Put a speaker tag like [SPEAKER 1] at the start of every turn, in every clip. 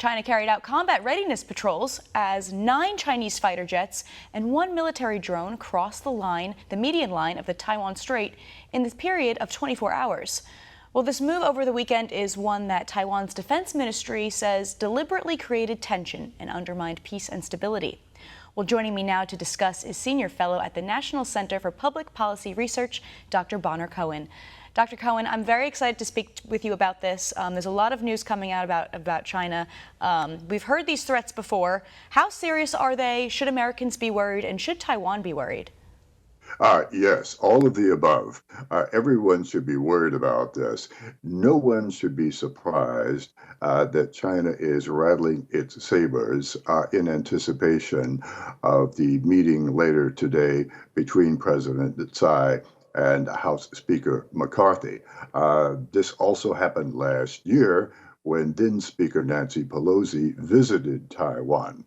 [SPEAKER 1] China carried out combat readiness patrols as 9 Chinese fighter jets and 1 military drone crossed the median line of the Taiwan Strait in the period of 24 hours. Well, this move over the weekend is one that Taiwan's defense ministry says deliberately created tension and undermined peace and stability. Well, joining me now to discuss is Senior Fellow at the National Center for Public Policy Research, Dr. Bonner Cohen. Dr. Cohen, I'm very excited to speak with you about this. There's a lot of news coming out about China. We've heard these threats before. How serious are they? Should Americans be worried? And should Taiwan be worried?
[SPEAKER 2] Yes, all of the above. Everyone should be worried about this. No one should be surprised that China is rattling its sabers in anticipation of the meeting later today between President Tsai and House Speaker McCarthy. This also happened last year when then Speaker Nancy Pelosi visited Taiwan.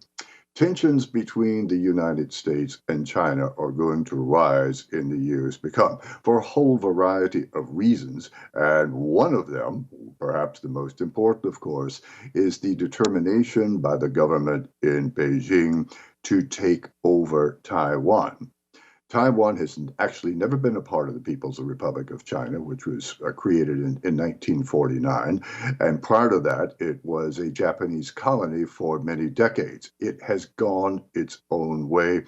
[SPEAKER 2] Tensions between the United States and China are going to rise in the years to come for a whole variety of reasons. And one of them, perhaps the most important, of course, is the determination by the government in Beijing to take over Taiwan. Taiwan has actually never been a part of the People's Republic of China, which was created in 1949. And prior to that, it was a Japanese colony for many decades. It has gone its own way,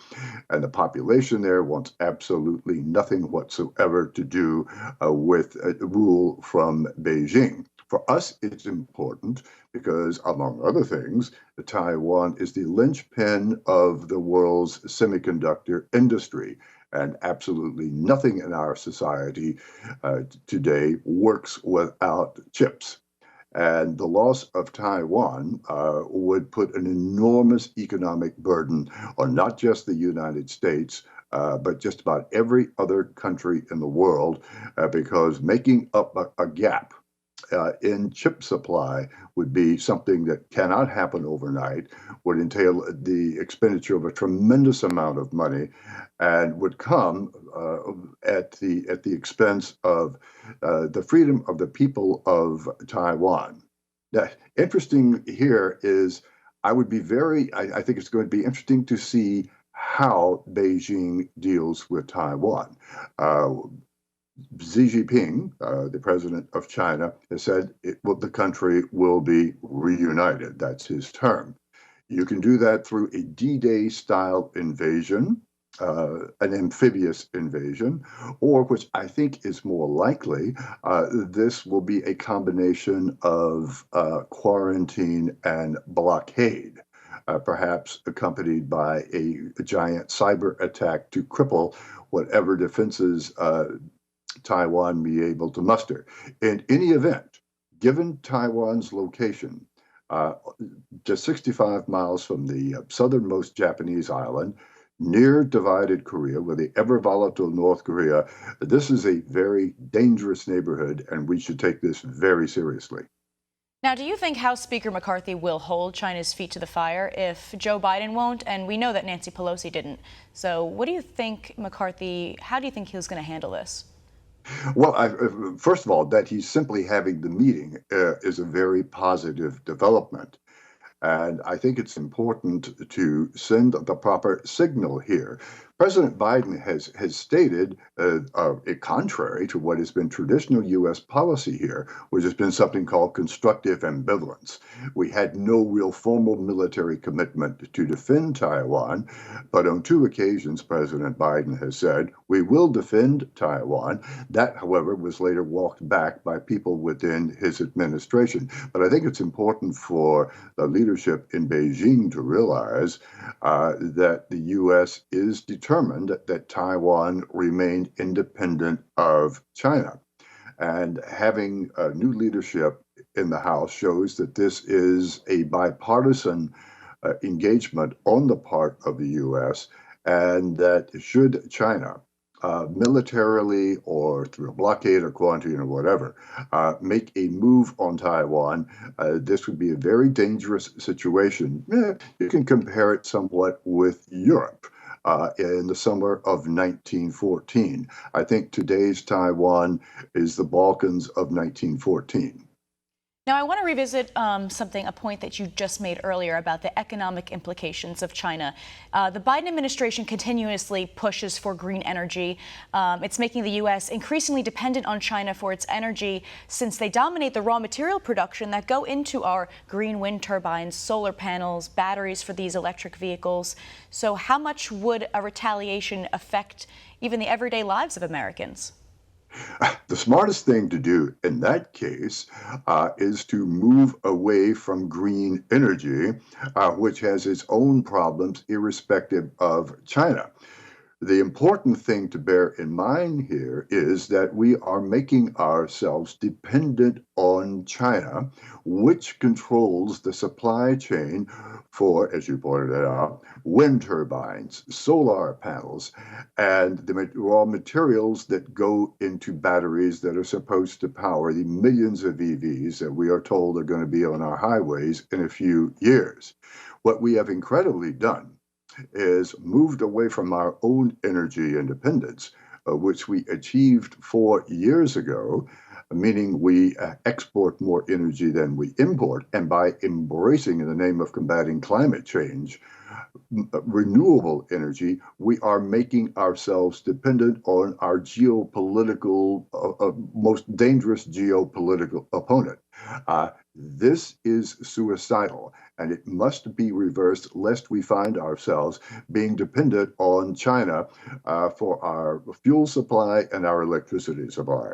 [SPEAKER 2] and the population there wants absolutely nothing whatsoever to do with rule from Beijing. For us, it's important because, among other things, Taiwan is the linchpin of the world's semiconductor industry. And absolutely nothing in our society today works without chips. And the loss of Taiwan would put an enormous economic burden on not just the United States, but just about every other country in the world, because making up a gap in chip supply would be something that cannot happen overnight, would entail the expenditure of a tremendous amount of money, and would come at the expense of the freedom of the people of Taiwan. Now, interesting here is I think it's going to be interesting to see how Beijing deals with Taiwan. Xi Jinping, the president of China, has said the country will be reunited. That's his term. You can do that through a D-Day style invasion, an amphibious invasion, or, which I think is more likely, this will be a combination of quarantine and blockade, perhaps accompanied by a giant cyber attack to cripple whatever defenses Taiwan be able to muster. In any event, given Taiwan's location, just 65 miles from the southernmost Japanese island, near divided Korea, with the ever volatile North Korea, this is a very dangerous neighborhood, and we should take this very seriously.
[SPEAKER 1] Now, do you think House Speaker McCarthy will hold China's feet to the fire if Joe Biden won't? And we know that Nancy Pelosi didn't. So what do you think how do you think he's going to handle this?
[SPEAKER 2] Well, first of all, that he's simply having the meeting is a very positive development. And I think it's important to send the proper signal here. President Biden has stated, contrary to what has been traditional U.S. policy here, which has been something called constructive ambivalence. We had no real formal military commitment to defend Taiwan, but on 2 occasions, President Biden has said, we will defend Taiwan. That, however, was later walked back by people within his administration. But I think it's important for the leadership in Beijing to realize that the U.S. is determined that Taiwan remained independent of China. And having new leadership in the House shows that this is a bipartisan engagement on the part of the U.S., and that should China militarily or through a blockade or quarantine or whatever, make a move on Taiwan, this would be a very dangerous situation. You can compare it somewhat with Europe. In the summer of 1914. I think today's Taiwan is the Balkans of 1914.
[SPEAKER 1] Now, I want to revisit a point that you just made earlier about the economic implications of China. The Biden administration continuously pushes for green energy. It's making the U.S. increasingly dependent on China for its energy since they dominate the raw material production that go into our green wind turbines, solar panels, batteries for these electric vehicles. So how much would a retaliation affect even the everyday lives of Americans?
[SPEAKER 2] The smartest thing to do in that case is to move away from green energy, which has its own problems irrespective of China. The important thing to bear in mind here is that we are making ourselves dependent on China, which controls the supply chain for, as you pointed out, wind turbines, solar panels, and the raw materials that go into batteries that are supposed to power the millions of EVs that we are told are going to be on our highways in a few years. What we have incredibly done is moved away from our own energy independence, which we achieved 4 years ago, meaning we export more energy than we import. And by embracing, in the name of combating climate change, renewable energy, we are making ourselves dependent on our geopolitical, most dangerous geopolitical opponent. This is suicidal, and it must be reversed lest we find ourselves being dependent on China for our fuel supply and our electricity supply.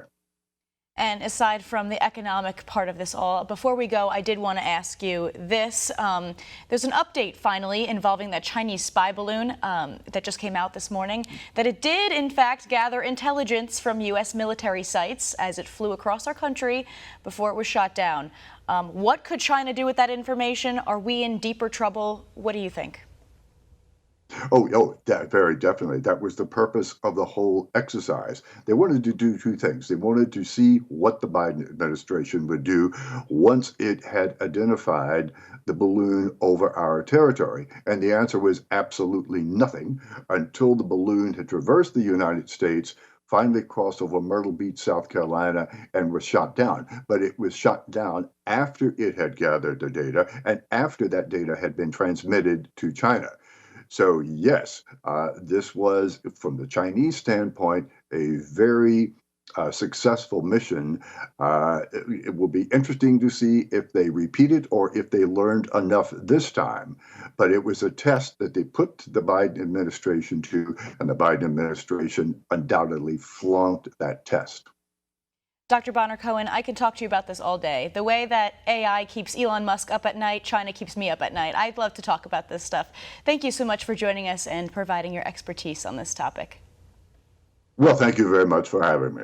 [SPEAKER 1] And aside from the economic part of this all, before we go, I did want to ask you this. There's an update finally involving that Chinese spy balloon that just came out this morning, that it did, in fact, gather intelligence from U.S. military sites as it flew across our country before it was shot down. What could China do with that information? Are we in deeper trouble? What do you think?
[SPEAKER 2] Oh, that very definitely. That was the purpose of the whole exercise. They wanted to do two things. They wanted to see what the Biden administration would do once it had identified the balloon over our territory. And the answer was absolutely nothing until the balloon had traversed the United States, finally crossed over Myrtle Beach, South Carolina, and was shot down. But it was shot down after it had gathered the data and after that data had been transmitted to China. So yes, this was, from the Chinese standpoint, a very successful mission. It will be interesting to see if they repeat it or if they learned enough this time. But it was a test that they put the Biden administration to, and the Biden administration undoubtedly flunked that test.
[SPEAKER 1] Dr. Bonner Cohen, I can talk to you about this all day. The way that AI keeps Elon Musk up at night, China keeps me up at night. I'd love to talk about this stuff. Thank you so much for joining us and providing your expertise on this topic.
[SPEAKER 2] Well, thank you very much for having me.